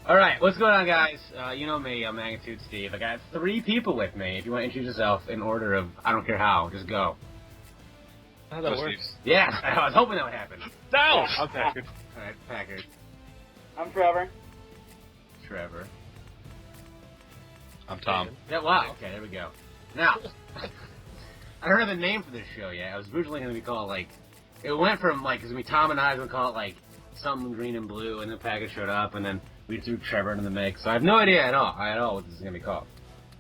All right, what's going on, guys? You know me, I'm Magnitude Steve. I got 3 people with me. If you want to introduce yourself in order of, I don't care how, just go. How that works? Yeah, I was hoping that would happen. No! I'm Packard. All right, Packard. I'm Trevor. Trevor. I'm Tom. Yeah, wow, okay, there we go. Now, I don't have a name for this show yet. I was originally going to be called, it went from, it's going to be Tom and I was going to call it, something green and blue, and then Packard showed up, and then we threw Trevor into the mix. So I have no idea at all what this is going to be called.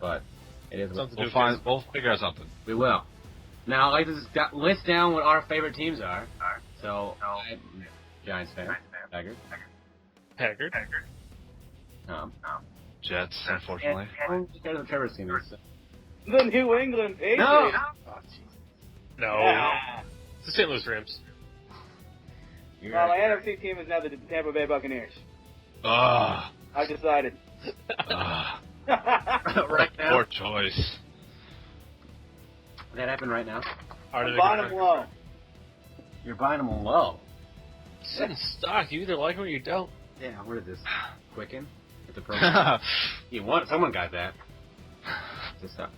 But it is what We'll figure out something. we will. Now, I'd like to just list down what our favorite teams are. So, Giants fan. Packard. Packard. Jets, unfortunately. Just go to the Trevor's team. The New England Patriots. No! Oh, jeez. No. Yeah. It's the St. Louis Rams. Well, my NFC team is now the Tampa Bay Buccaneers. Ugh. I've decided. Right now? Poor choice. That happened right now? I'm buying them low. You're buying them low. Sit in stock. You either like them or you don't. Yeah, what is this? Quicken? At the pro? Someone got that. Just stop.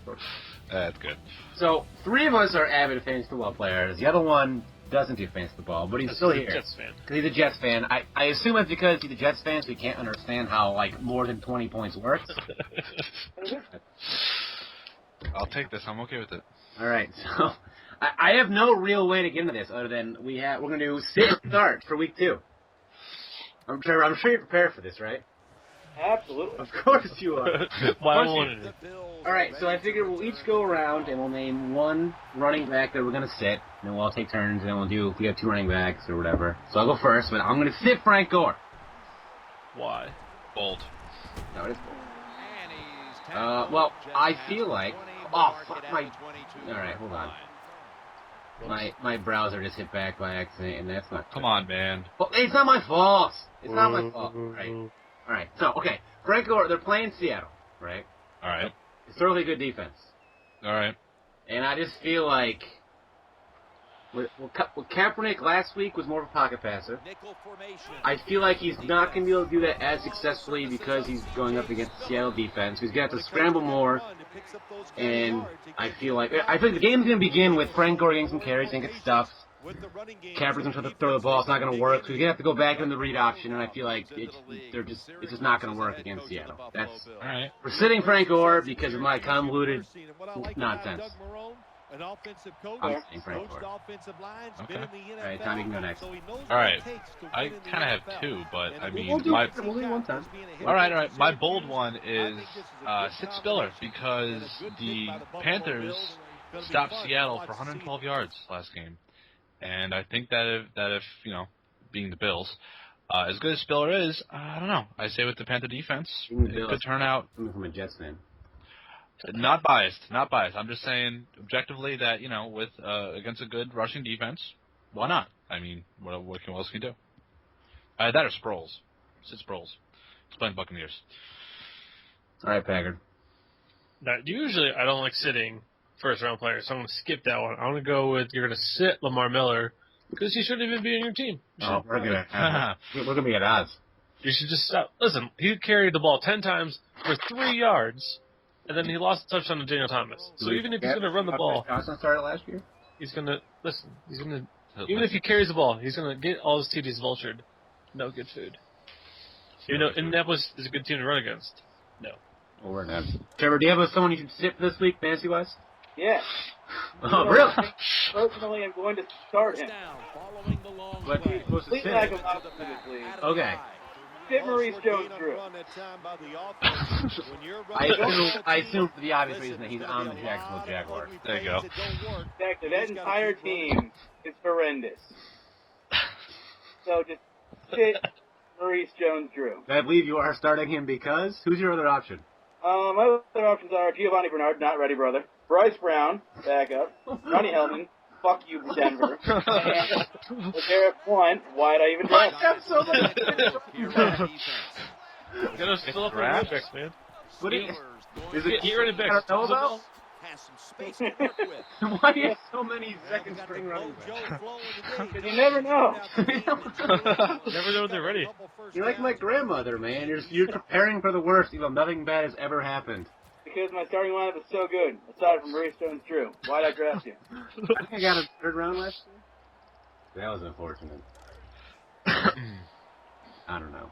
That's good. So, 3 of us are avid fantasy football players. The other one doesn't do fantasy football, but he's still here. Jets fan. Because he's a Jets fan. I assume it's because he's a Jets fan, so he can't understand how, more than 20 points works. I'll take this. I'm okay with it. All right, so I have no real way to get into this other than we're going to do sit and start for week 2. I'm sure you're prepared for this, right? Absolutely. Of course you are. Why wouldn't it? All right, so I figured we'll each go around and we'll name one running back that we're going to sit, and then we'll all take turns, and then we'll do if we have 2 running backs or whatever. So I'll go first, but I'm going to sit Frank Gore. Why? Bold. No, it is bold. Well, I feel like... Oh, fuck my... All right, hold on. My browser just hit back by accident, and that's not... Come on, man. Well, it's not my fault. It's not my fault. All right. So, okay. Frank Gore, they're playing Seattle, right? All right. Historically good defense. All right. And I just feel like... Well, Kaepernick last week was more of a pocket passer. I feel like he's not going to be able to do that as successfully because he's going up against the Seattle defense. He's going to have to scramble more. And I feel like the game's going to begin with Frank Gore getting some carries and get stuffed. Kaepernick's going to try to throw the ball. It's not going to work. So he's going to have to go back in the read option. And I feel like it's just not going to work against Seattle. All right. We're sitting Frank Gore because of my convoluted nonsense. I'm sitting Frank Gore. Okay. All right, Tom, you can go next. All right. I kind of have 2, but I mean, We'll do one time. All right. My bold one is sit Spiller because the Panthers stopped Seattle for 112 yards last game, and I think that if being the Bills, as good as Spiller is, I don't know. I say with the Panther defense, it could turn out. I'm from a Jets fan. Not biased. I'm just saying objectively that with against a good rushing defense, why not? I mean, what else can you do? That or Sproles. Sit Sproles. He's playing Buccaneers. All right, Packard. Now, usually I don't like sitting first-round players, so I'm going to skip that one. I'm going to go with you're going to sit Lamar Miller because he shouldn't even be on your team. Oh, we're gonna be at odds. You should just stop. Listen, he carried the ball 10 times for 3 yards. And then he lost a touchdown to Daniel Thomas. So even if he's going to run the ball... Johnson started last year? He's going to... Listen, he's going to... Even if he carries the ball, he's going to get all his TDs vultured. No good food. Even though Indianapolis is a good team to run against. No. Well, we're not. Trevor, do you have someone you should sit this week, fantasy-wise? Yeah. Oh, really? Personally, I'm going to start him. But he's supposed to Please sit. like him out of it, please. Okay. Sit Maurice Jones-Drew. I assume for the obvious reason that he's on the Jacksonville Jaguars. There you go. Exactly. That entire team is horrendous. So just sit Maurice Jones-Drew. I believe you are starting him because? Who's your other option? My other options are Giovanni Bernard, not ready, brother. Bryce Brown, backup. Ronnie Hellman, fuck you, Denver. And LeGarrette Blount, why'd I even draft him? so much. Get us still up running backs, man. What is it? Get running backs. Know about? Why do you have so many second string running backs? Because you never know. Never know when they're ready. You're like my grandmother, man. You're preparing for the worst, even though nothing bad has ever happened. Because my starting lineup is so good, aside from Ray Stone's Drew. Why'd I draft you? I think I got a third round last year. That was unfortunate. I don't know.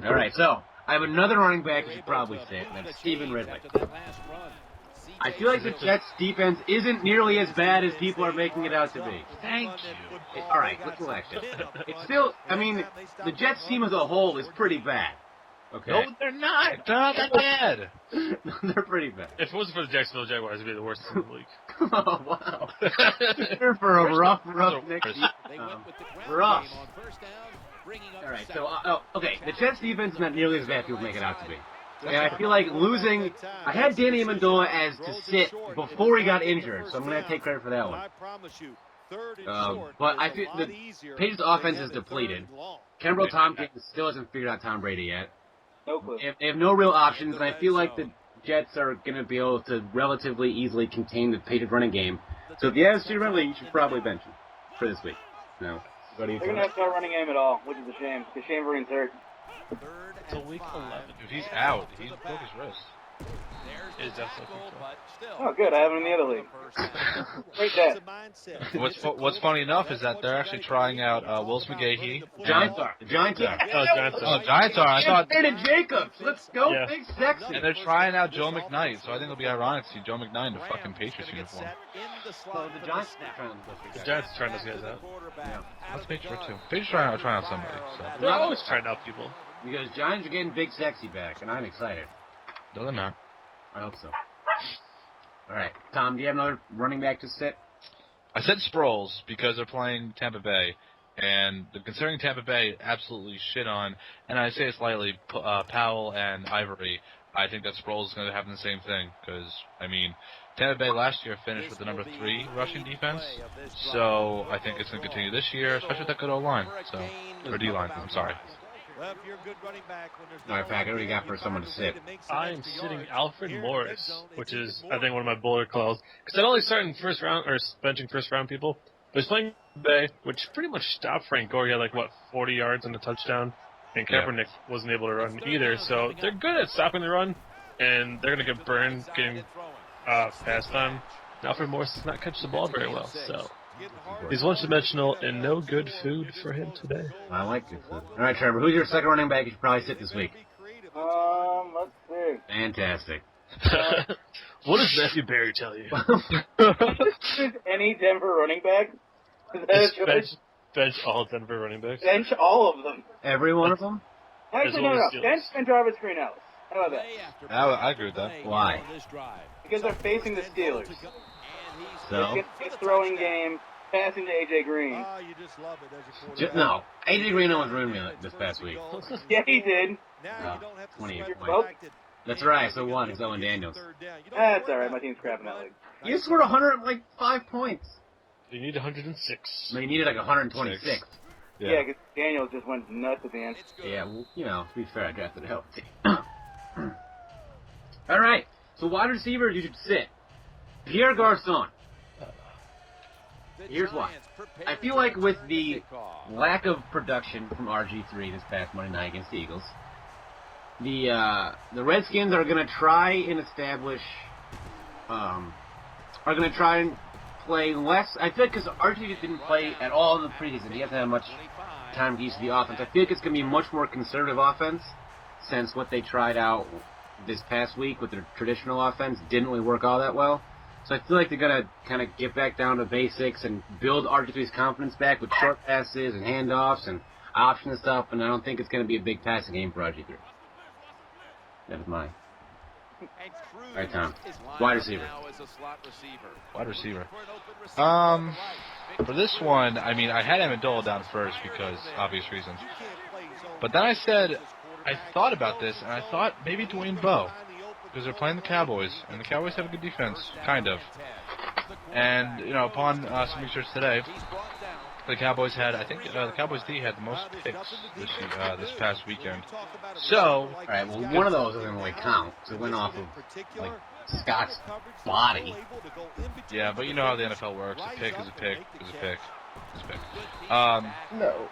All right, so I have another running back you should probably sit, and that's Stephen Ridley. I feel like the Jets' defense isn't nearly as bad as people are making it out to be. Thank you. All right, let's relax it. It's still, I mean, the Jets team as a whole is pretty bad. Okay. No, they're not. They're not that bad. They're pretty bad. If it wasn't for the Jacksonville Jaguars, it'd be the worst team in the league. Oh, wow. They're for a rough next season. Rough. All right, so, okay, the Jets' defense is not nearly as bad as people make it out to be. And I feel like losing, I had Danny Amendola as to sit before he got injured, so I'm going to take credit for that one. But I feel the Patriots' offense is depleted. Kenbrell Tompkins still hasn't figured out Tom Brady yet. No clue. They have no real options, and I feel like the Jets are going to be able to relatively easily contain the Patriots running game. So if you have Steve Ridley, you should probably bench him for this week. No. What do you They're think? going to have no running game at all, which is a shame, because Shane Vereen's hurt. Until week 11. If he's out, he broke his wrist. Is definitely Oh, good. I have him in the other league. Great dad. What's funny enough is that they're actually trying out Willis McGahee. Giants are. The Giants are. Giants are. I thought. Brandon Jacobs. Let's go, Yeah. big sexy. And they're trying out Joe McKnight, so I think it'll be ironic to see Joe McKnight in a fucking Patriots uniform. So the Giants are trying to The Giants are trying those guys out. Yeah. That's Patriots too. Patriots trying out somebody. So. They're always trying out people. Because Giants are getting big sexy back, and I'm excited. No, they're not. I hope so. All right, Tom, do you have another running back to sit? I said Sproles because they're playing Tampa Bay, and considering Tampa Bay absolutely shit on, and I say it slightly, Powell and Ivory, I think that Sproles is going to happen the same thing because, I mean, Tampa Bay last year finished with the number 3 rushing defense, so I think it's going to continue this year, especially with that good O-line, or D-line, I'm sorry. All right, Packard, what do you got for someone to sit? I am sitting Alfred Morris, which is, I think, one of my bolder calls. Because I'd only start in first round, or benching first round people. But he's playing Bay, which pretty much stopped Frank Gore. He had 40 yards and a touchdown. And Kaepernick wasn't able to run either. So they're good at stopping the run. And they're going to get burned getting passed on. Alfred Morris does not catch the ball very well. So he's one-dimensional and no good food for him today. I like good food. All right, Trevor, who's your second running back you should probably sit this week? Let's see. Fantastic. What does Matthew Berry tell you? Any Denver running back? Is that a choice? Bench all Denver running backs. Bench all of them. Every one of them? Actually, no. Bench and Jarvis Greenhouse. How about that? I agree with that. Why? Because they're facing the Steelers. So? It's a throwing game, passing to A.J. Green. No. A.J. Green almost ruined me this past week. Yeah, he did. 28 Well, points. That's right, so won. It's Owen Daniels. that's all right. My team's crapping that league. You scored 105 points. You need 106. No, you needed 126. Yeah, because Daniels just went nuts at the end. Yeah, well, to be fair, I drafted a healthy team. All right, so wide receivers you should sit. Pierre Garçon. Here's why. I feel like with the lack of production from RG3 this past Monday night against the Eagles, the Redskins are going to try and play less. I feel like because RG3 didn't play at all in the preseason, he hasn't had much time to use the offense. I feel like it's going to be a much more conservative offense since what they tried out this past week with their traditional offense didn't really work all that well. So I feel like they're going to kind of get back down to basics and build RG3's confidence back with short passes and handoffs and option and stuff, and I don't think it's going to be a big passing game for RG3. That is mine. All right, Tom. Wide receiver. Wide receiver. For this one, I mean, I had Amendola down first because obvious reasons. But then I thought about this, and I thought maybe Dwayne Bowe. Because they're playing the Cowboys, and the Cowboys have a good defense, kind of. And, upon some research today, The Cowboys had, I think, the Cowboys D had the most picks this past weekend. So, all right, well, one of those doesn't really count because it went off of like Scott's body. yeah, but you know how the NFL works. A pick is a pick is a pick is a pick. No.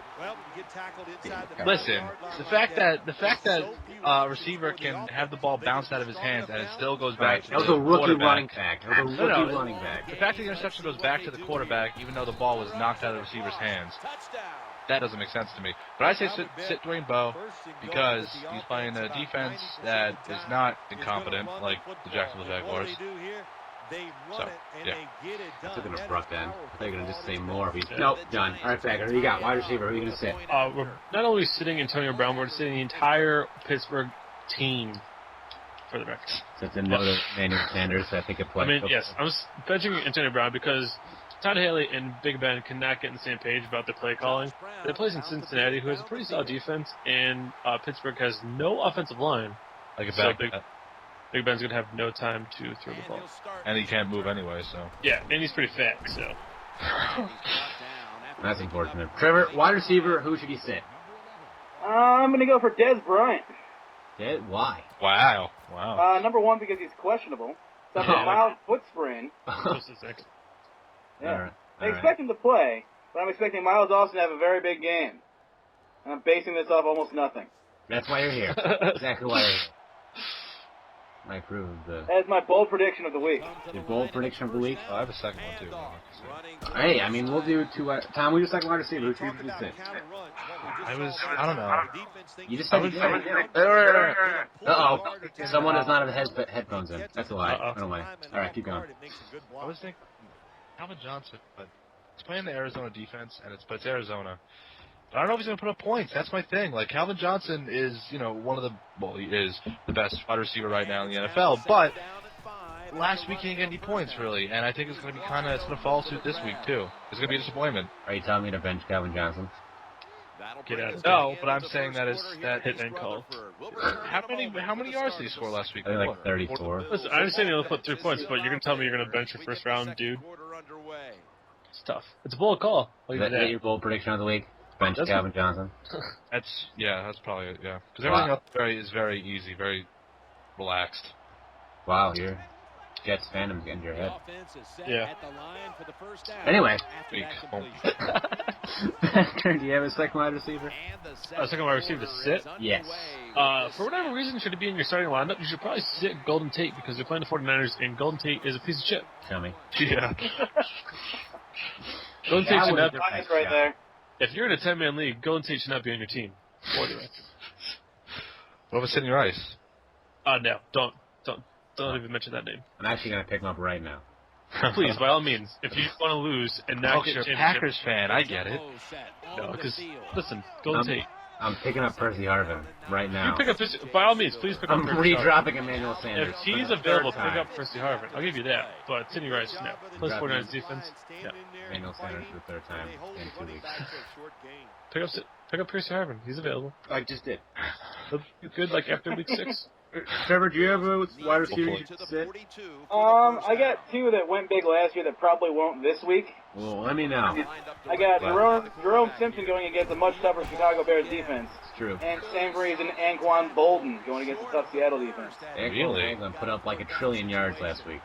Listen, the fact that a receiver can have the ball bounce out of his hands and it still goes back to That was the a rookie quarterback. running back. That was a rookie running back. The fact that the interception goes back to the quarterback, even though the ball was knocked out of the receiver's hands, that doesn't make sense to me. But I say sit Dwayne Bowe because he's playing a defense that is not incompetent like the Jacksonville Jaguars. So, yeah. I took an abrupt end. I thought you were going to just say more. Nope, done. All right, Packard, who you got? Wide receiver, who are you going to sit? We're not only sitting Antonio Brown, we're sitting the entire Pittsburgh team for the record. So it's a note of Emmanuel Sanders, I think it played. I mean, yes, I'm benching Antonio Brown because Todd Haley and Big Ben cannot get on the same page about their play calling. They play in Cincinnati, who has a pretty solid defense, and Pittsburgh has no offensive line. Like a So back. Big Ben's going to have no time to throw the ball. And he can't move anyway, so. Yeah, and he's pretty fat, so. That's unfortunate. Trevor, wide receiver, who should he sit? I'm going to go for Dez Bryant. Why? Wow. Number one, because he's questionable. Suffered a mild foot sprain. Close to six. Yeah. All right. I expect him to play, but I'm expecting Miles Austin to have a very big game. And I'm basing this off almost nothing. That's why you're here. Exactly why you're here. I approve of the... That is my bold prediction of the week. Your bold prediction of the week? I have a second one, too. Hey, I mean, we'll do two... Tom, we just second wide receiver. Who should you sit? I don't know. You just said you did. Uh-oh. Someone does not have headphones in. That's a lie. Run away. All right, keep going. I was thinking Calvin Johnson, but he's playing the Arizona defense, and it's Arizona. I don't know if he's going to put up points. That's my thing. Like, Calvin Johnson is, he is the best wide receiver right now in the NFL, but last week he didn't get any points, really, and I think it's going to be it's going to follow suit this week, too. It's going to be a disappointment. Are you telling me to bench Calvin Johnson? Get out of No, but I'm saying that hit and call. How many yards did he score last week? I think like 34. Listen, I understand you only put 3 points, but you're going to tell me you're going to bench your first round dude? It's tough. It's a bold call. Is that your bold prediction of the week? Bench Calvin Johnson? That's probably it, yeah. Because everything else is very easy, very relaxed. Wow, your Jets fandom's getting to your head. Yeah. Anyway. Packard, do you have a second wide receiver? A second wide receiver to sit? Yes. For whatever reason, should it be in your starting lineup, you should probably sit Golden Tate because they're playing the 49ers, and Golden Tate is a piece of shit. Tell me. Yeah. Golden Tate should not be right there. If you're in a 10-man league, Golden Tate should not be on your team. For the record. What about Sidney Rice? No, don't even mention that name. I'm actually going to pick him up right now. Please, by all means, if you want to lose and not get you're a championship, Packers fan, I get it. No, because listen, Golden Tate. I'm picking up Percy Harvin right now. You pick up by all means, please pick up. I'm redropping Emmanuel Sanders. If he's available, pick up Percy Harvin. I'll give you that. But Sidney Rice, no. Plus 49ers defense. Yeah. Emmanuel Sanders for the third time in 2 weeks. Pick up Percy Harvin. He's available. I just did. Good, like after week 6. Trevor, do you have a wide receiver you should sit? I got two that went big last year that probably won't this week. Well, let me know. I got Jerome Simpson going against a much tougher Chicago Bears defense. It's true. And same reason, Anquan Bolden going against a tough Seattle defense. Really? Bolden put up like 1 trillion yards last week.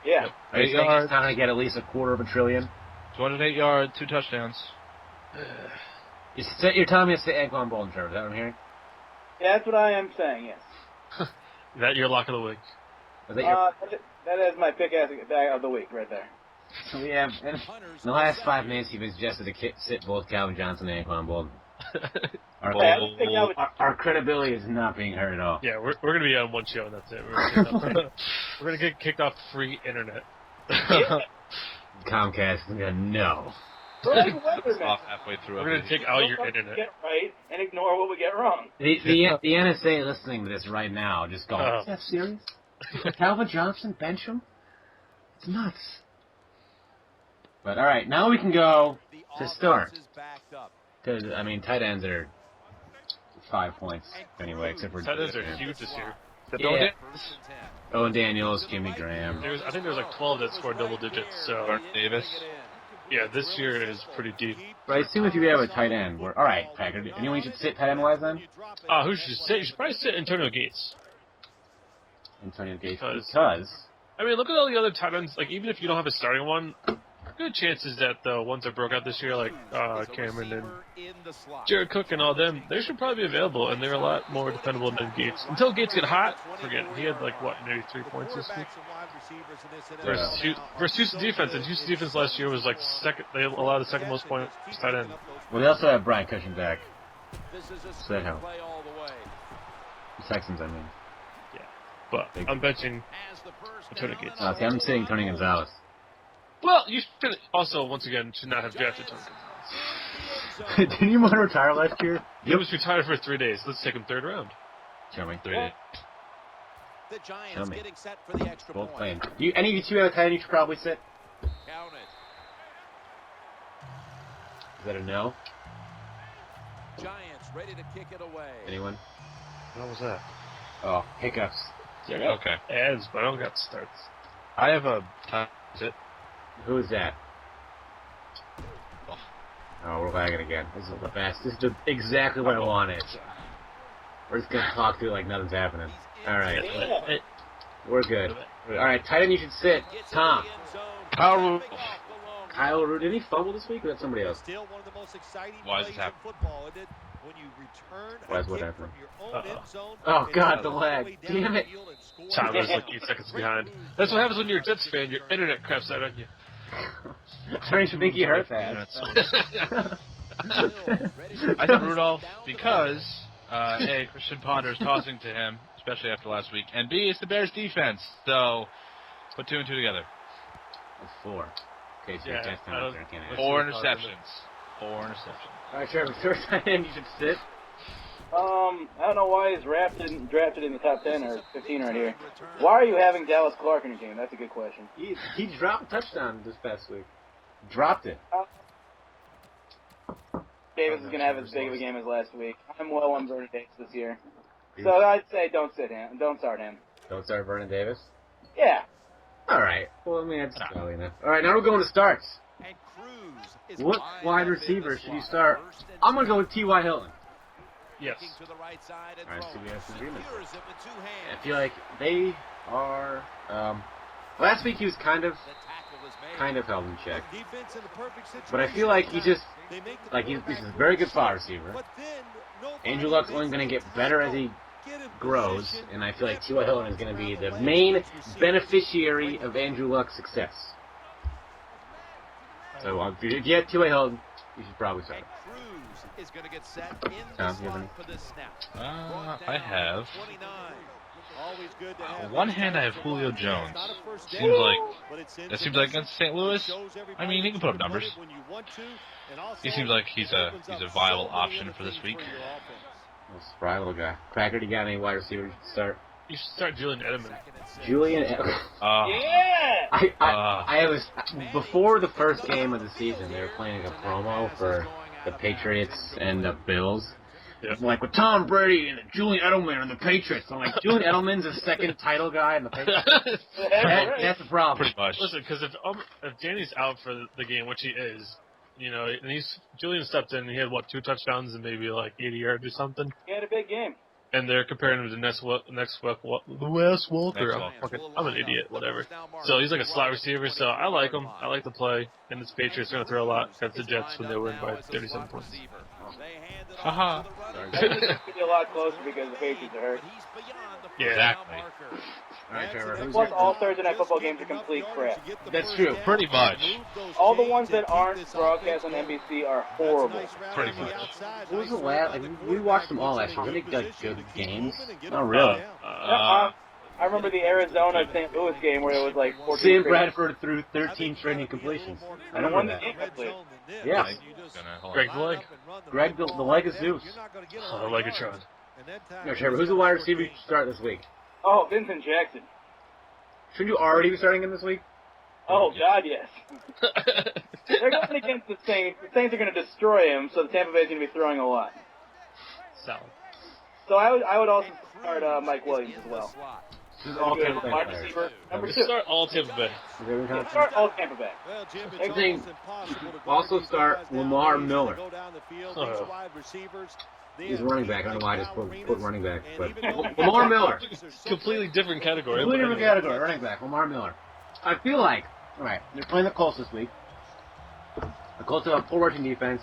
Yeah. Are you saying he's not going to get at least 1/4 trillion? 208 yards, 2 touchdowns. You're telling me to sit Anquan Bolden, Trevor. Is that what I'm hearing? Yeah, that's what I am saying, yes. Is that your lock of the week? That is my pick of the week right there. So we have, in the last 5 minutes, you've suggested to sit both Calvin Johnson and Anquan Bolden. Our credibility is not being heard at all. Yeah, we're going to be on one show and that's it. We're going to get kicked off free internet. Comcast is going to no. Off halfway through. We're going to take out your internet. Get right and ignore what we get wrong. The NSA listening to this right now just going, is that serious? Calvin Johnson, bench him? It's nuts. But all right, now we can go to start. Because, I mean, tight ends are 5 points anyway, except for... Tight ends are huge this year. Yeah. Owen Daniels, Jimmy Graham. I think there's like 12 that scored double digits, so... Davis. Yeah, this year is pretty deep. But I assume if you have a tight end, all right, Packard. Anyone you should sit tight end wise then? Who should you sit? You should probably sit Antonio Gates. Antonio Gates, because I mean, look at all the other tight ends. Like, even if you don't have a starting one, good chances that the ones that broke out this year, like Cameron and Jared Cook and all them, they should probably be available, and they're a lot more dependable than Gates. Until Gates get hot, forget it. He had, like, what, maybe 3 points this week? Versus Houston defense, and Houston defense last year was, like, second. They allowed the second most points tight end. Well, they also have Brian Cushing back. So that helps. The Texans, I mean. Yeah. But I'm benching Antonio Gates. See, I'm sitting Tony Gonzalez. Well, you should also, once again, should not have drafted Tony Gonzalez. Didn't you want to retire last year? He was retired for 3 days. Let's take him 3rd round. Show me. 3 days. The Giants getting set for the extra Both point. playing. Any of you two have a tight end you should probably sit? Count it. Is that a no? Giants ready to kick it away. Anyone? What was that? Oh, hiccups. Yeah, Okay. Ads, but I don't got starts. I have a time. Is it? Who is that? Oh, we're lagging again. This is the best. This is exactly what I wanted. We're just gonna talk through it like nothing's happening. All right, we're good. All right, tight end you should sit. Tom. Kyle. Kyle Root. Did he fumble this week, or is that somebody else? Why is this happening? Why is what happening? Uh-oh. Oh God, the lag. Damn it. Tom was like 8 seconds behind. That's what happens when you're a Jets fan. Your internet craps out on you. I don't even think he heard that. I said Rudolph because A, Christian Ponder is tossing to him, especially after last week, and B, it's the Bears' defense. So put 2 and 2 together. That's 4. Okay, so Yeah, that's I don't- 4 interceptions. 4 interceptions. All right, Trevor. First tight end you should sit. I don't know why he's drafted in the top 10 or 15 right here. Why are you having Dallas Clark in your team? That's a good question. He dropped a touchdown this past week. Dropped it. Davis is going to have as big of a game as last week. I'm well on Vernon Davis this year. So I'd say don't sit him. Don't start him. Don't start Vernon Davis? Yeah. All right. Well, I mean, that's early enough. All right, now we're going to starts. What wide receiver should you start? I'm going to go with T.Y. Hilton. Yes. All right, CBS agreement. I feel like they are. Last week he was kind of held in check, but I feel like he's a very good slot receiver. Andrew Luck's only going to get better as he grows, and I feel like T.Y. Hilton is going to be the main beneficiary of Andrew Luck's success. So if you have T.Y. Hilton, you should probably start him. Tom, you have any? I have. On one hand, I have Julio Jones. Seems like against St. Louis. I mean, he can put up numbers. He seems like he's a viable option for this week. Little spry little guy. Packard, you got any wide receiver you should start? You should start Julian Edelman. Julian. Yeah. I was before the first game of the season. They were playing a promo for the Patriots and the Bills. Yep. Like with Tom Brady and Julian Edelman and the Patriots. I'm like, Julian Edelman's the second title guy in the Patriots. That's the problem. Pretty much. Listen, because if Danny's out for the game, which he is, and Julian stepped in and he had 2 touchdowns and maybe like 80 yards or something. He had a big game. And they're comparing him to Wes Walker. I'm an idiot, whatever. So he's like a slot receiver, so I like him. I like the play. And the Patriots are going to throw a lot against the Jets when they win by 37 points. Haha. It's going to be a lot closer because the Patriots are hurt. Yeah, exactly. All right, Trevor. Plus, all Thursday Night Football games are complete crap. That's true. Pretty much. All the ones that aren't broadcast on NBC are horrible. Pretty much. What was the last? We watched them all last year. Were they like good games? Oh, really? I remember the Arizona St. Louis game where it was like 14. Sam Bradford threw 13 straight incompletions. I And won remember the that. game. Yeah. Greg the leg. Greg, the leg of Zeus. Oh, Legatron. No, Trevor, who's the wide receiver you should start this week? Oh, Vincent Jackson. Shouldn't you already be starting him this week? Oh, God, yes. They're going against the Saints. The Saints are going to destroy him, so the Tampa Bay is going to be throwing a lot. Solid. So I would also start Mike Williams as well. This is all Good. Tampa Bay Wide players. receiver number Let's 2. start all Tampa Bay. Yeah, start all Tampa Bay. I think also start Lamar Miller. He's running back. I don't know why I just put running back. But Lamar Miller. Completely different category. Completely different category. Running back. Lamar Miller. I feel like, alright, they're playing the Colts this week. The Colts have a poor rushing defense.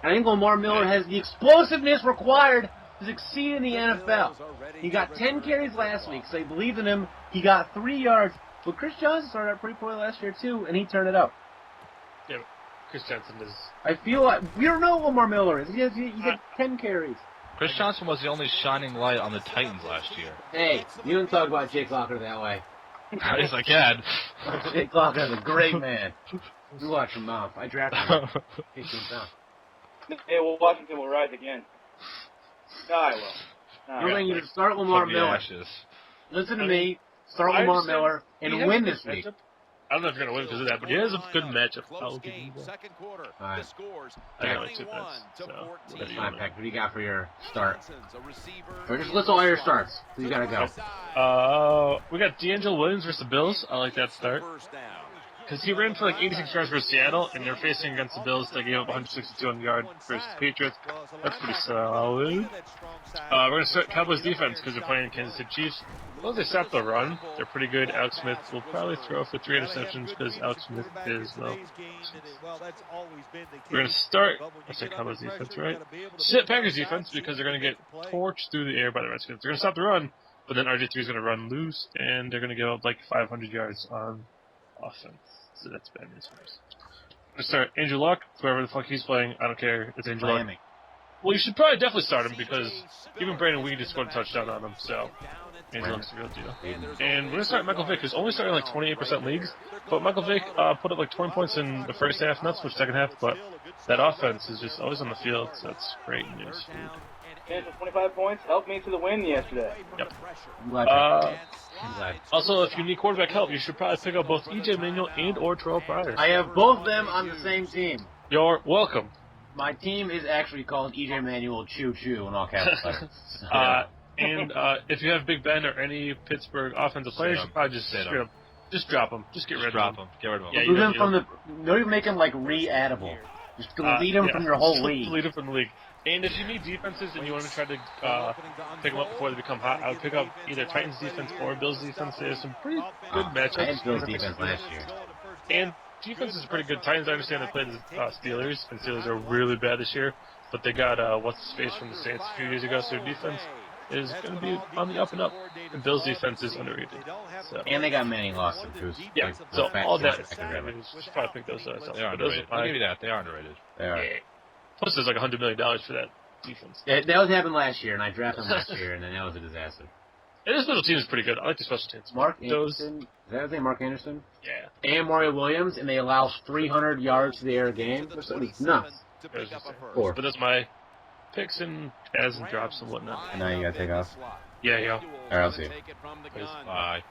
And I think Lamar Miller has the explosiveness required to succeed in the NFL. He got 10 carries last week, so they believed in him. He got 3 yards. But Chris Johnson started out pretty poorly last year, too, and he turned it up. Yeah, Chris Johnson is... I feel like... We don't know what Lamar Miller is. He had 10 carries. Chris Johnson was the only shining light on the Titans last year. Hey, you don't talk about Jake Locker that way. Yes, I can. Jake Locker is a great man. You watch him off. I drafted him. Hey, well, Washington will rise again. No, I will. I'm saying you should start Lamar Miller. Listen to me. Start Lamar Miller and win this week. I don't know if you're going to win because of that, but he has a good matchup. I'll give you that. All right. I got like 2 picks, so whatever you All right, want. Peck, what do you got for your start? Or just list all your starts. You got to go. We got D'Angelo Williams versus the Bills. I like that start. Because he ran for like 86 yards versus Seattle, and they're facing against the Bills. They gave up 162 on the yard versus the Patriots. That's pretty solid. We're going to start Cowboys defense because they're playing Kansas City Chiefs. As long as they stop the run, they're pretty good. Alex Smith will probably throw for 3 interceptions because Alex Smith is, well... We're going to start... I said Cowboys defense, right? Sit Packers defense because they're going to get torched through the air by the Redskins. They're going to stop the run, but then RG3 is going to run loose, and they're going to give up like 500 yards on offense. So that's bad news for us. I'm going to start Andrew Luck, whoever the fuck he's playing. I don't care. It's Andrew Luck. Well, you should probably definitely start him because even Brandon Weed just scored a touchdown on him, so Andrew Luck's the real deal. And we're going to start Michael Vick, who's only starting like 28% leagues, but Michael Vick put up like 20 points in the first half, not so much second half, but that offense is just always on the field, so that's great news. Finished with 25 points, helped me to the win yesterday. Yep. I'm glad. Also, if you need quarterback help, you should probably pick up both E.J. Manuel and or Terrell Pryor. I have both of them on the same team. You're welcome. My team is actually called E.J. Manuel Choo Choo in all capital letters. And if you have Big Ben or any Pittsburgh offensive players, you should probably just drop them. Just get rid of them. Get rid of them. Yeah, remove them from the. Don't even make them like re-addable. Just delete them from your whole league. Delete them from the league. And if you need defenses and you want to try to pick them up before they become hot, I would pick up either Titans defense or Bills defense. There's some pretty good matchups. I had Bills defense last year. And defense is pretty good. Titans, I understand they played the Steelers, and Steelers are really bad this year. But they got what's-his-face from the Saints a few years ago, so their defense is going to be on the up and up. And Bills defense is underrated. So. And they got Manning Lawson, who's yeah. like, So all that. I Just probably pick those up. They are underrated. I'll give you that. They are underrated. They are. Yeah. Plus, there's like $100 million for that defense. Yeah, that was happened last year, and I drafted them last year, and then that was a disaster. And this special team is pretty good. I like the special teams. Mark Anderson? Is that his name, Mark Anderson? Yeah. And Mario Williams, and they allow 300 yards to the air a game? It's nuts. But that's my picks and adds and drops and whatnot. And now you gotta take off? Yeah. All right, I'll see you. Bye.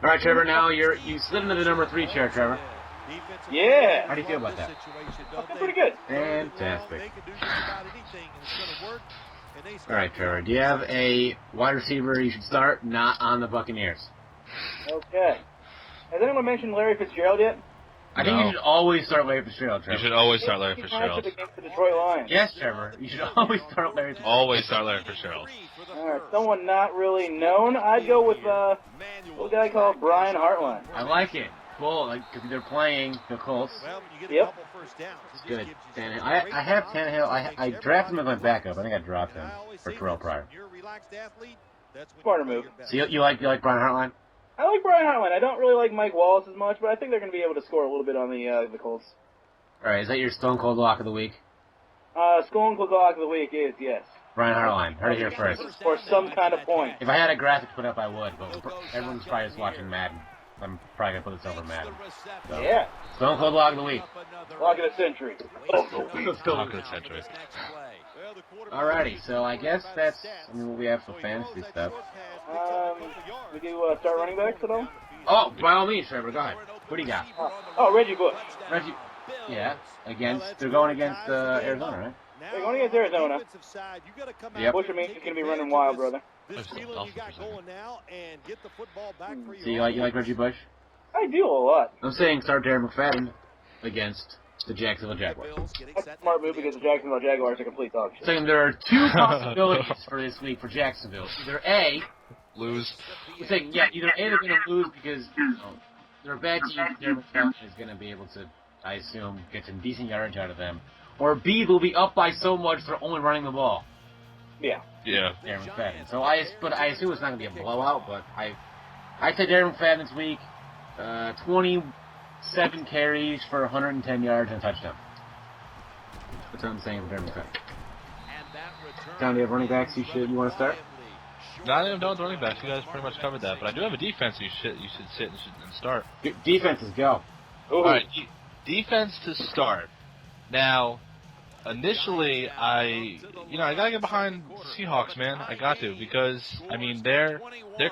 All right, Trevor, now you slid into the number 3 chair, Trevor. Yeah. How do you feel about that? I feel pretty good. Fantastic. All right, Trevor, do you have a wide receiver you should start not on the Buccaneers? Okay. Has anyone mentioned Larry Fitzgerald yet? I think you should always start Larry Fitzgerald, Trevor. You should always start Larry Fitzgerald. Against the Detroit Lions. Yes, Trevor. You should always start Larry Fitzgerald. Always start Larry Fitzgerald. All right, someone not really known. I'd go with a little guy called Brian Hartline. I like it. Cool, because they're playing the Colts. Yep. It's good. Tannehill. I have Tannehill. I drafted him as my backup. I think I dropped him for Terrell Pryor. Smarter move. So you like Brian Hartline? I like Brian Hartline. I don't really like Mike Wallace as much, but I think they're going to be able to score a little bit on the Colts. All right, is that your Stone Cold Lock of the week? Stone Cold Lock of the week is, yes. Brian Hartline. Heard it here first. For some kind of point. If I had a graphic to put up, I would, but everyone's probably just watching Madden. I'm probably going to put this over Madden. So. Yeah. Stone Cold Lock of the week. Lock of the century. Lock of the century. Alrighty, so I guess that's what we have for fantasy stuff. We do start running backs at all? Oh, by all means, Trevor, go ahead. What do you got? Reggie Bush. Yeah, they're going against Arizona, right? They're going against Arizona. Yep. Bush means he's going to be running wild, brother. this feeling you got going now and get the football back for So you like Reggie Bush? I do a lot. I'm saying start Darren McFadden against the Jacksonville Jaguars. That's a smart move because the Jacksonville Jaguars are complete dog shit. Saying there are two possibilities for this week for Jacksonville. Either A, Lose. we're saying, either A, they're going to lose because they're a bad team. Darren McFadden is going to be able to, I assume, get some decent yardage out of them. Or B, they'll be up by so much they're only running the ball. Yeah. Darren McFadden. So I assume it's not going to be a blowout, but I say Darren McFadden this week, 27 carries for 110 yards and a touchdown. That's what I'm saying for Darren McFadden. Tom, do you have running backs you want to start? No, I don't have running backs. You guys pretty much covered that. But I do have a defense you should sit and start. Defenses, go. All right, defense to start. Now, initially, I gotta get behind Seahawks, man. I got to because I mean they're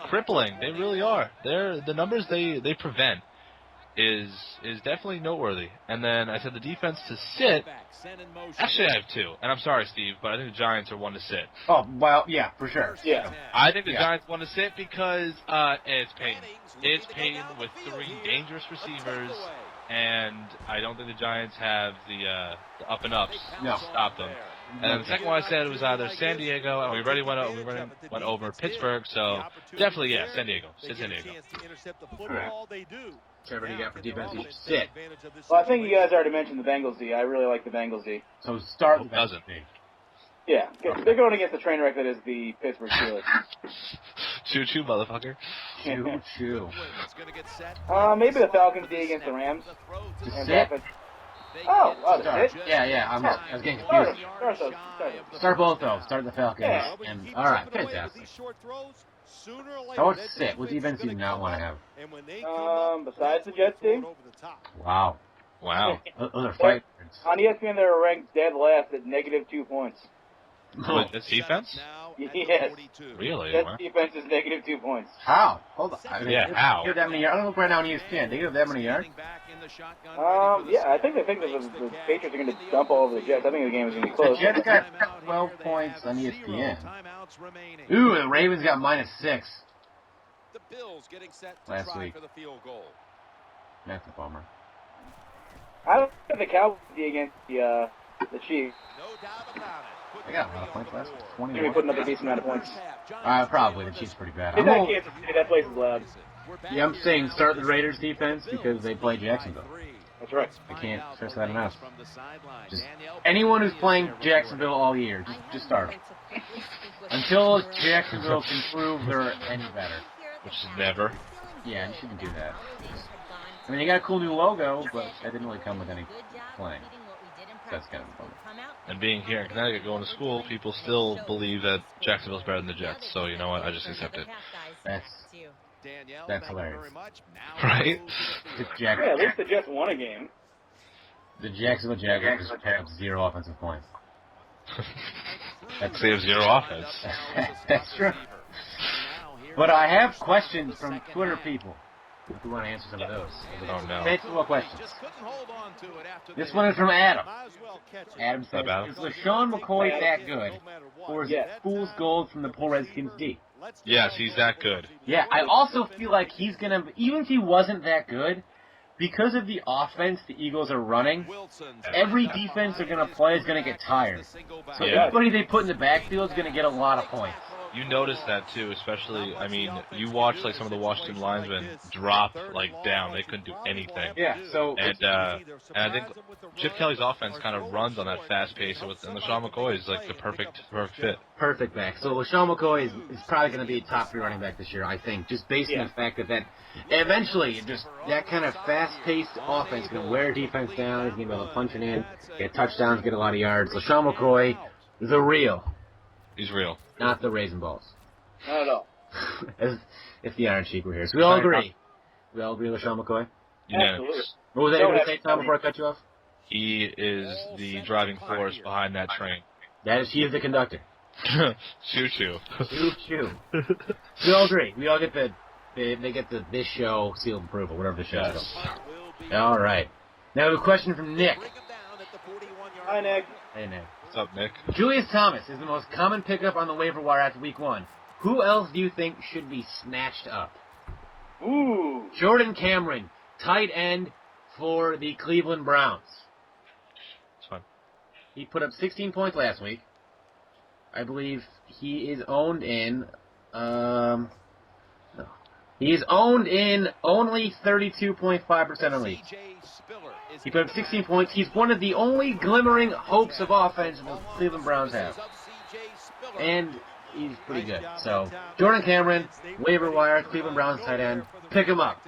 crippling. They really are. The numbers they prevent is definitely noteworthy. And then I said the defense to sit. Actually, I have two. And I'm sorry, Steve, but I think the Giants are one to sit. Oh, well, yeah, for sure. Yeah. I think the Giants want to sit because it's Peyton. It's Peyton with three dangerous receivers, and I don't think the Giants have the up and ups to stop them. And then the second one I said was either San Diego, and we already went over Pittsburgh, so definitely, San Diego. Sit San Diego. Trevor, you got for defense, you should sit. Well, I think you guys already mentioned the Bengals D. I really like the Bengals D. So start Who the doesn't? Yeah, they're going against the train wreck that is the Pittsburgh Steelers. Choo-choo, motherfucker. Choo-choo. Maybe the Falcons D against the Rams. Just sit? Start. Sit? Yeah, I was getting confused. Start both, though. Start the Falcons. Yeah. And, all right, fantastic. How about sit? What defense do you not want to have? Besides the Jets team? Wow. Those are fight words. On ESPN, they're ranked dead last at -2 points. Wait, that's defense? Yes. Really? Jets Wow. defense is -2 points. How? Hold on. I mean, how? Give that many yards. I don't look right now on ESPN. They give that many yards? I think that the Patriots are going to dump all over the Jets. I think the game is going to be The close. Jets got 12 points on ESPN. Ooh, the Ravens got -6 last week. That's a bummer. I don't think the Cowboys D against the Chiefs. They got a lot of points last week. They're going to be putting up a decent amount of points. Probably. The Chiefs are pretty bad. It's not Kansas City. That place is loud. Yeah, I'm saying start the Raiders defense because they play Jacksonville. That's right. I can't stress that enough. Just anyone who's playing Jacksonville all year, just start them. Until Jacksonville can prove they're any better. Which is never. Yeah, you shouldn't do that. I mean, they got a cool new logo, but that didn't really come with any playing. That's kind of a bummer. And being here in Connecticut, going to school, people still believe that Jacksonville's better than the Jets. So you know what? I just accept it. That's hilarious. Right? Yeah, at least the Jets won a game. The Jacksonville Jaguars just picked up 0 offensive points. They have 0 offense. That's true. But I have questions from Twitter people. If we want to answer some of those. Oh, no. Baseball questions. This one is from Adam. Adam says, is LaShawn McCoy that good? Or is it fool's gold from the poor Redskins D? Yes, he's that good. Yeah, I also feel like he's going to, even if he wasn't that good, because of the offense the Eagles are running, every defense they're going to play is going to get tired. So everybody they put in the backfield is going to get a lot of points. You notice that too, especially, I mean, you watch like some of the Washington linemen drop like down. They couldn't do anything. Yeah, so... And I think Chip Kelly's offense kind of runs on that fast pace, and LaShawn McCoy is like the perfect fit. Perfect back. So LaShawn McCoy is probably going to be a top 3 running back this year, I think, just based on the fact that eventually, just that kind of fast-paced offense is going to wear defense down. He's going to be able to punch it in, get touchdowns, get a lot of yards. LaShawn McCoy, the real. He's real. Not the raisin balls. Not at all. If the Iron Sheik were here. So we all agree. We all agree with LaShawn McCoy? Unanimous. What was that you going to say, Tom, before I cut you off? He is the driving force behind that train. He is the conductor. Choo-choo. Choo-choo. We all agree. We all get they get this show seal of approval, whatever the show is called. All right. Now a question from Nick. Hi, Nick. Hey, Nick. What's up, Nick? Julius Thomas is the most common pickup on the waiver wire after week 1. Who else do you think should be snatched up? Ooh. Jordan Cameron, tight end for the Cleveland Browns. It's fine. He put up 16 points last week. I believe he is owned in... no. He is owned in only 32.5% of leagues. He put up 16 points. He's one of the only glimmering hopes of offense the Cleveland Browns have. And he's pretty good. So, Jordan Cameron, waiver wire, Cleveland Browns tight end. Pick him up.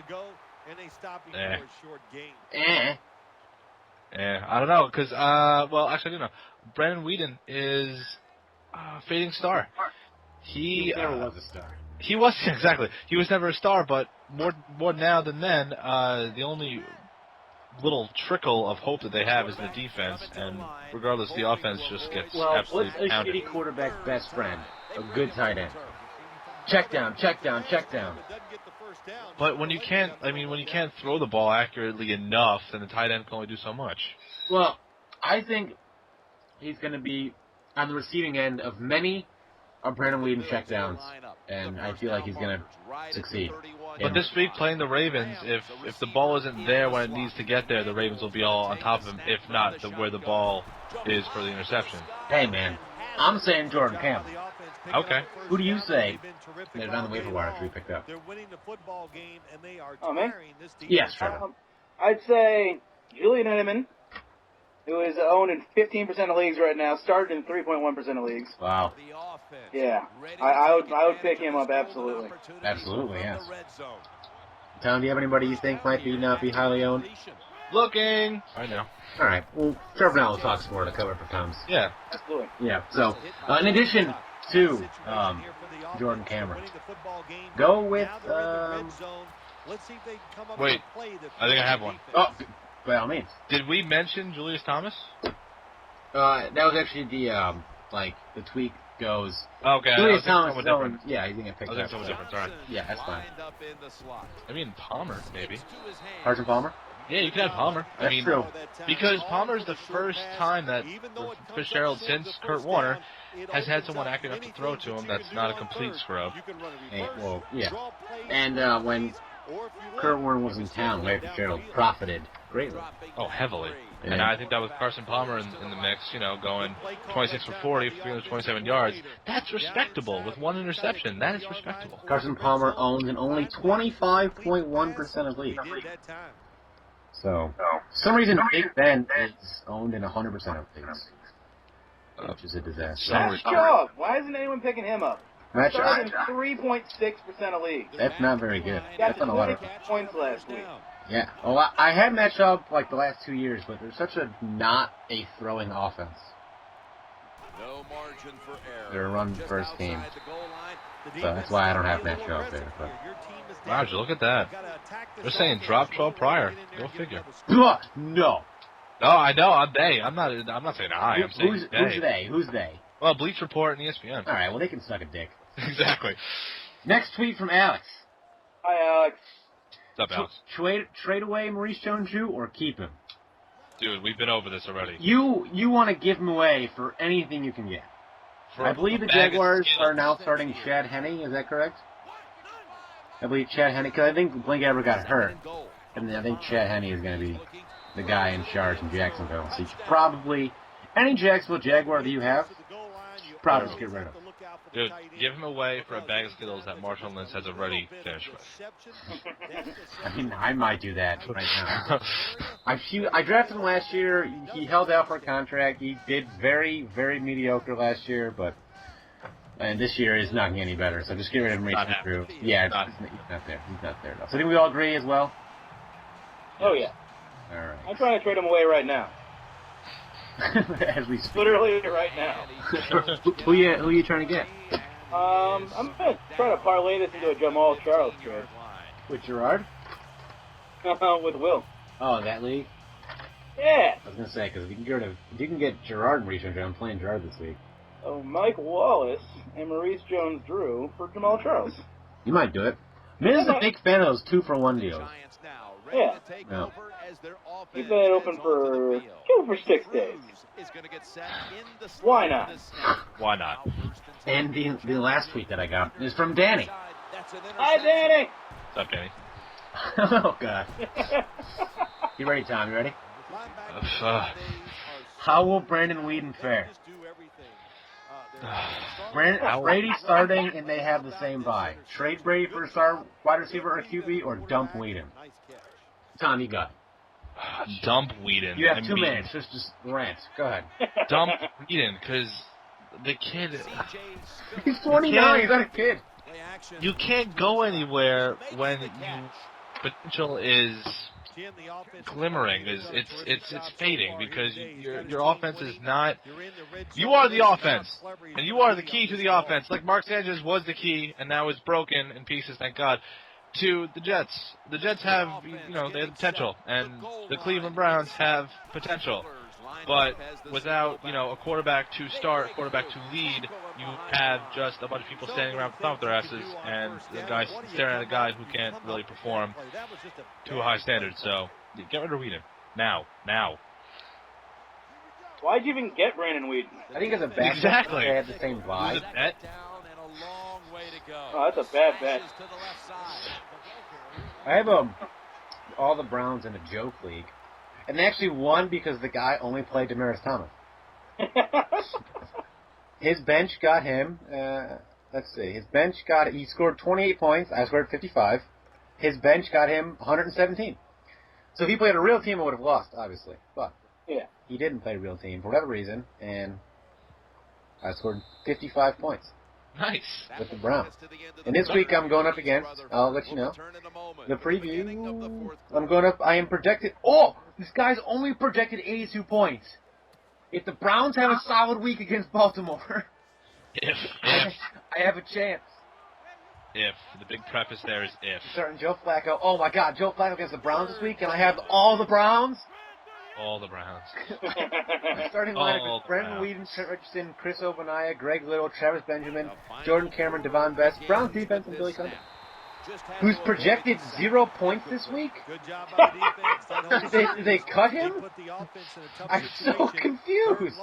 I don't know, because, well, actually, I do know. Brandon Whedon is a fading star. He never was a star. He was, exactly. He was never a star, but more now than then, the only little trickle of hope that they have is in the defense, and regardless, the offense just gets absolutely what's a pounded. shitty quarterback's best friend? A good tight end. Check down, check down, check down. But when you can't throw the ball accurately enough, then the tight end can only do so much. Well, I think he's going to be on the receiving end of many of Brandon Whedon checkdowns, and I feel like he's going to succeed. But this week, playing the Ravens, if the ball isn't there when it needs to get there, the Ravens will be all on top of him, if not where the ball is for the interception. Hey, man, I'm saying Jordan Campbell. Okay. Who do you say that on the waiver wire we picked up? Oh, man? Yes, Trevor. I'd say Julian Edelman, who is owned in 15% of leagues right now, started in 3.1% of leagues. Wow. Yeah, I would pick him up absolutely. Absolutely, yes. Tom, do you have anybody you think might not be highly owned? Looking. I know. All right. Well, Trevor and I will talk some more to cover for Tom's. Yeah. Absolutely. Yeah. So, in addition to Jordan Cameron, go with. Wait, I think I have one. Oh, by all means. Did we mention Julius Thomas? That was actually the the tweak goes. Okay. Julius Thomas. Yeah, he's gonna pick I that. think someone different. Sorry. Yeah, that's fine. I mean Palmer, maybe. Carson Palmer. Yeah, you can have Palmer. That's true. Because Palmer's the first time that Fitzgerald since Kurt Warner has had someone accurate enough to throw to him that's not a complete scrub. Hey, well, yeah. And when Kurt Warner was in town, Larry Fitzgerald profited greatly. Oh, heavily. Yeah. And I think that with Carson Palmer in the mix, going 26 for 40, 327 yards, that's respectable. With one interception, that is respectable. Carson Palmer owns in only 25.1% of leagues. So, for some reason, Big Ben is owned in 100% of leagues, which is a disaster. Matt Schaub. Why isn't anyone picking him up? Matt Started Schaub. in 3.6% of leagues. That's not very good. Got That's not a lot of. 20 points last week. Yeah. Well, I had Matt Schaub the last 2 years, but there's such a not a throwing offense. They're a run-first team. So that's why I don't have Matt Schaub there. But. Roger, look at that. They're saying drop 12 prior. Go figure. No. No, I know. I'm they. I'm not saying I. I'm saying Who's they? Who's they? Well, Bleach Report and ESPN. All right. Well, they can suck a dick. Exactly. Next tweet from Alex. Hi, Alex. What's up, Alex? Trade away Maurice Jones-Drew or keep him? Dude, we've been over this already. You want to give him away for anything you can get. I believe the Jaguars are now starting Chad Henne. Is that correct? I believe Chad Henne, because I think Blake Ever got hurt. And I think Chad Henne is going to be the guy in charge in Jacksonville. So you should probably, any Jacksonville Jaguar that you have, probably just get rid of. Dude, give him away for a bag of Skittles that Marshall Lynch has already finished with. I mean, I might do that right now. I drafted him last year. He held out for a contract. He did very, very mediocre last year, and this year is not getting any better. So just get rid of him. Through. Yeah, he's not there. He's not there. So I think we all agree as well. Oh yeah. All right. I'm trying to trade him away right now. As we speak. Literally right now. Who you trying to get? I'm gonna try to parlay this into a Jamal Charles trade. With Gerard? With Will. Oh, that league? Yeah. I was gonna say, because if you can get Gerard and Maurice Jones, I'm playing Gerard this week. Oh, Mike Wallace and Maurice Jones-Drew for Jamal Charles. You might do it. Miz is a big fan of those 2-for-1 deals. Yeah. No. Keep that open for 6 days. Why not? Why not? And the last tweet that I got is from Danny. Hi, Danny! What's up, Danny? Oh, God. You ready, Tom? You ready? How will Brandon Whedon fare? Brady starting and they have the same bye. Trade Brady for a star wide receiver or QB or dump Whedon? Tom, you got it. Dump Whedon. You have 2 minutes. Just rant. Go ahead. Dump Whedon, because the kid... He's 29. He's not a kid. You can't go anywhere when potential is glimmering. It's fading because your offense is not. You are the offense, and you are the key to the offense. Like Mark Sanchez was the key, and now is broken in pieces. Thank God. To the Jets. The Jets have, they have potential, and the Cleveland Browns have potential. But without, a quarterback to start, quarterback to lead, you have just a bunch of people standing around with thumb up their asses, and the guy staring at a guy who can't really perform to a high standard. So get rid of Whedon now. Why'd you even get Brandon Whedon? I think it's a bad Exactly. They have the same vibe. Oh, that's a bad bet. I have all the Browns in a joke league, and they actually won because the guy only played Demaryius Thomas. His bench got him. Let's see. His bench he scored 28 points. I scored 55. His bench got him 117. So if he played a real team, I would have lost, obviously. But yeah, he didn't play a real team for whatever reason, and I scored 55 points. Nice. With the Browns. And this week I'm going up against, I'll let you know, the preview. I'm going up, I am projected, this guy's only projected 82 points. If the Browns have a solid week against Baltimore, if. I have a chance. If. The big preface there is if. Starting Joe Flacco. Oh my God, Joe Flacco against the Browns this week, and I have all the Browns? All the Browns. Starting lineup is Brandon Whedon, Trent Richardson, Chris Ogbonnaya, Greg Little, Travis Benjamin, Jordan Cameron, Devon Best, Browns defense, and Billy Cundiff. Who's projected 0 points this week? Did they cut him? I'm so confused.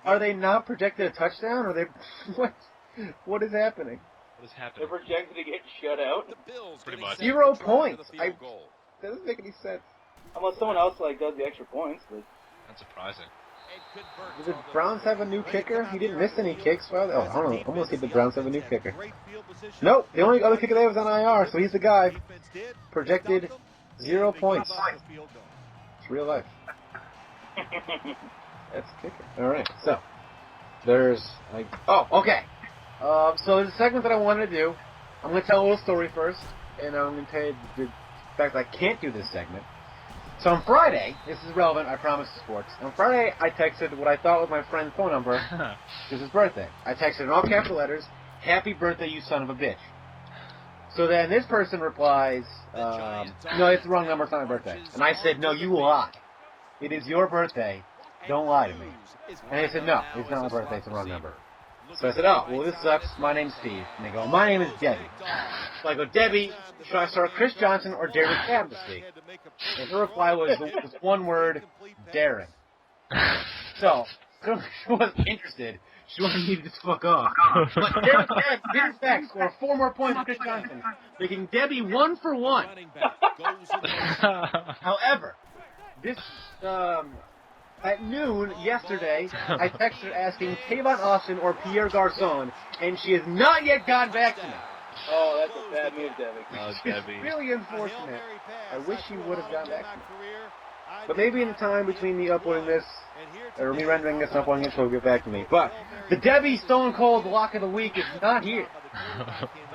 Are they not projected a touchdown? Or they? What is happening? What is happening? They're projected to get shut out. Pretty much. 0 points. Doesn't make any sense. Unless someone else does the extra points, but that's surprising. Do the Browns have a new kicker? He didn't miss any kicks. Well, I don't know. I'm gonna see if the Browns have a new kicker. Nope. The only other kicker they have is on IR, so he's the guy. Projected 0 points. It's real life. That's the kicker. All right. So there's okay. So there's a segment that I wanted to do. I'm gonna tell a little story first, and I'm gonna tell you the fact that I can't do this segment. So on Friday, this is relevant, I promise to sports. On Friday, I texted what I thought was my friend's phone number. It was his birthday. I texted in all capital letters, "Happy birthday, you son of a bitch." So then this person replies, "No, it's the wrong number, it's not my birthday." And I said, "No, you lie. It is your birthday. Don't lie to me." And they said, "No, it's not my birthday, it's the wrong number." So I said, "Oh, well, this sucks. My name's Steve." And they go, "My name is Debbie." So I go, "Debbie, should I start Chris Johnson or Darren Cab this week?" And her reply was one word, Darren. So she wasn't interested. She wanted me to just fuck off. But Darren Cab did, in fact, score 4 more points than Chris Johnson, making Debbie 1 for 1. However, this... at noon yesterday, I texted her asking Tavon Austin or Pierre Garçon, and she has not yet gotten back to me. Oh, that's a bad move, Debbie. Oh, Debbie. It's really unfortunate. I wish she would have gotten back to me. But maybe in the time between me uploading this, or me rendering this and uploading it, she'll get back to me. But the Debbie Stone Cold Lock of the Week is not here.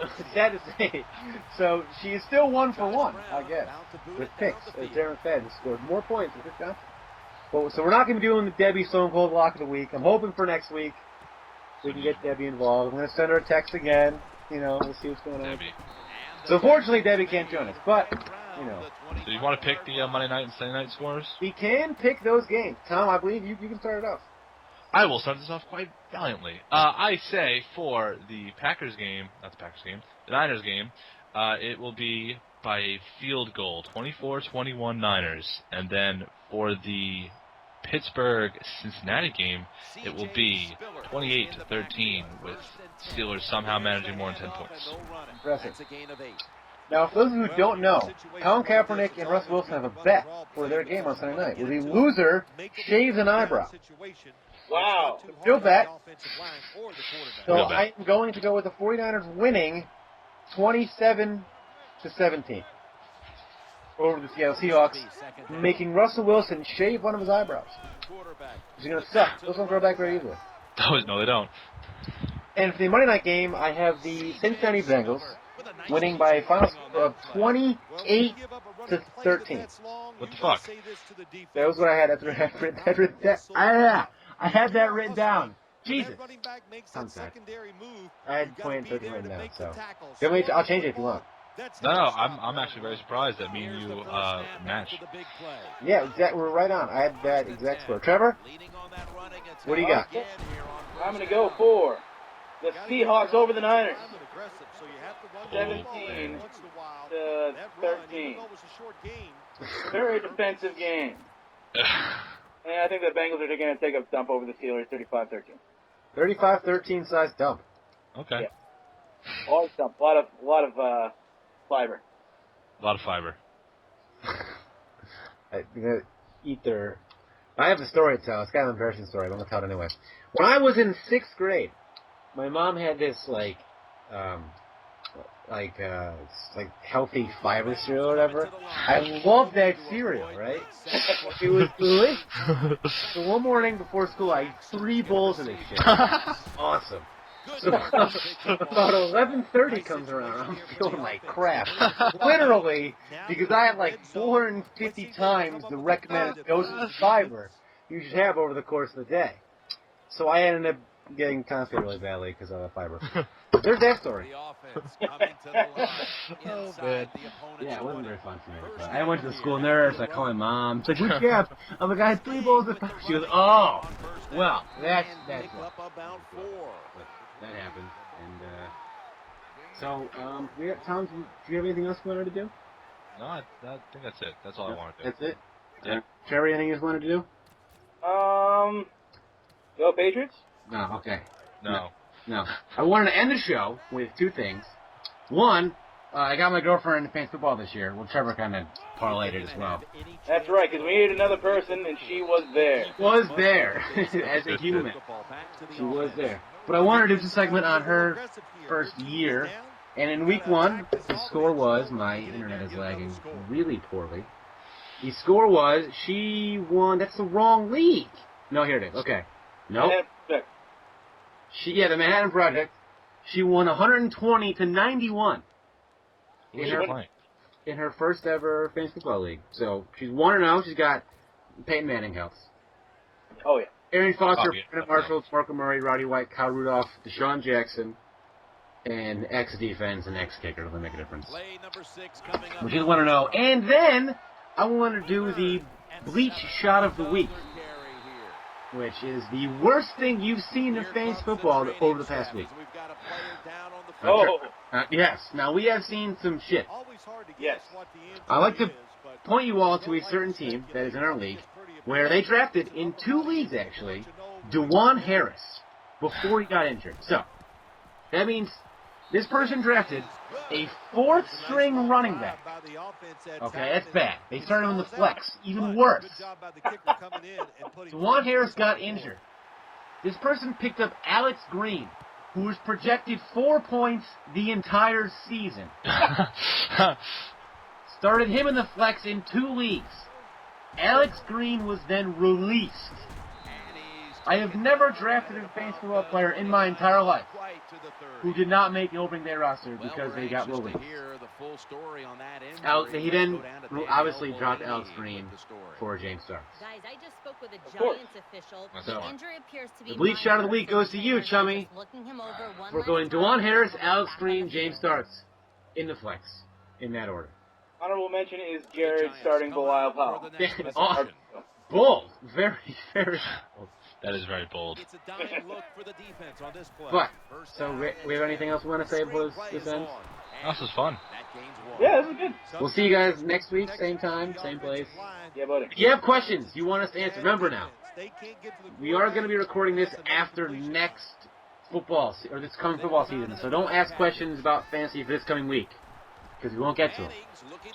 It's sad to say. So she is still 1 for 1, I guess, with picks, as Darren Fed has scored more points than Chris Johnson. Well, so we're not going to be doing the Debbie Stone Cold Lock of the Week. I'm hoping for next week we can get Debbie involved. I'm going to send her a text again. We'll see what's going on. Debbie. So fortunately, Debbie can't join us. But, So you want to pick the Monday night and Sunday night scores? we can pick those games. Tom, I believe you can start it off. I will start this off quite valiantly. I say for the Packers game, not the Packers game, the Niners game, it will be by a field goal, 24-21 Niners. And then for the Pittsburgh-Cincinnati game, it will be 28-13 with Steelers somehow managing more than 10 points. Impressive. Now, for those of you who don't know, Colin Kaepernick and Russell Wilson have a bet for their game on Sunday night, where the loser shaves an eyebrow. Wow. Real bet. So Real bet. I am going to go with the 49ers winning 27-17 over the Seattle Seahawks, making Russell Wilson shave one of his eyebrows. He's going to suck. Those don't grow back very easily. No, they don't. And for the Monday night game, I have the Cincinnati Bengals winning by a final score of 28-13. What the fuck? That was what I had. I had that written down. Jesus. Sounds bad. I had 20-13 written down, so. I'll change it if you want. No, I'm actually very surprised that me and you matched. Yeah, we're right on. I had that exact score. Trevor? What do you got? I'm going to go for the Seahawks over the Niners. 17-13. Very defensive game. And I think the Bengals are going to take a dump over the Steelers, 35-13. 35-13 size dump. Okay. Yeah. All dump. A lot of fiber. A lot of fiber. I'm going to eat their... I have a story to tell. It's kind of an embarrassing story, but I'm going to tell it anyway. When I was in 6th grade, my mom had this, healthy fiber cereal or whatever. I loved that cereal, right? It was delicious. So one morning before school, I ate 3 bowls of this shit. Awesome. So about 11:30 comes around, I'm feeling like crap. Literally, because I had 450 times the recommended doses of fiber you should have over the course of the day. So I ended up getting constipated really badly because of the fiber. There's that story. Oh, man. Yeah, it wasn't very fun for me. But I went to the school nurse. I called my mom. She's like, "What'd you have?" I'm like, "I had 3 bowls of fiber." She goes, "Oh, well, that's what." That happened. And so, Tom, do you have anything else you wanted to do? No, I think that's it. That's all I wanted to do. That's it? Yeah. Trevor, anything you just wanted to do? Go Patriots? No, okay. No. I wanted to end the show with 2 things. One, I got my girlfriend into fantasy football this year. Well, Trevor kind of parlayed it as well. That's right, because we needed another person, and she was there. Was there as a human. She was there. But I wanted to do a segment on her first year. And in week 1, the score was, my internet is lagging really poorly. The score was, she won, that's the wrong league. No, here it is. Okay. Nope. The Manhattan Project. She won 120-91 in her first ever fantasy football league. So she's 1-0. She's got Peyton Manning helps. Oh yeah. Arian Foster, Brandon Marshall, Marco Murray, Roddy White, Kyle Rudolph, Deshaun Jackson, and X defense and X kicker to make a difference. Which is 1-0. And then I want to do the bleach shot of the week, which is the worst thing you've seen in fantasy football over the past week. Yes. Now, we have seen some shit. Yes. I'd like to point you all to a certain team that is in our league where they drafted, in 2 leagues actually, Dewan Harris before he got injured. So, that means this person drafted a 4th-string running back. Okay, that's bad. They started him in the flex. Even worse. Dewan Harris got injured. This person picked up Alex Green, who was projected 4 points the entire season. Started him in the flex in 2 leagues. Alex Green was then released. I have never drafted a fantasy football player in my entire life who did not make the opening day roster because they got released. He then obviously dropped Alex Green for James Starks. Guys, I just spoke with a Giants official. So, The injury appears to be the bleach shot of the week goes to you, chummy. We're going Dewan Harris, Alex Green, James Starks in the flex, in that order. Honorable mention is Jared starting Bilal Powell. Awesome. Bold. Very, very bold. That is very bold. But, so we have anything else we want to say before this ends? This was fun. Yeah, this is good. We'll see you guys next week, same time, same place. Yeah, buddy. If you have questions you want us to answer, remember now, we are going to be recording this after next football, or this coming football season, so don't ask questions about fantasy for this coming week, because we won't get to them.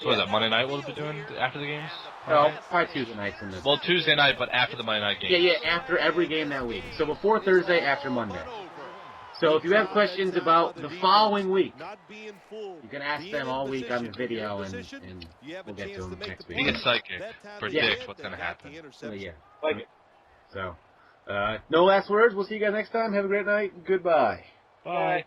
So is that Monday night we'll be doing after the games? No, probably Tuesday nights. Well, Tuesday night, but after the Monday night game. Yeah, after every game that week. So before Thursday, after Monday. So if you have questions about the following week, you can ask them all week on the video, and we'll get to them next week. Be a psychic. Predict what's going to happen. Yeah. Like it. So, no last words. We'll see you guys next time. Have a great night. Goodbye. Bye.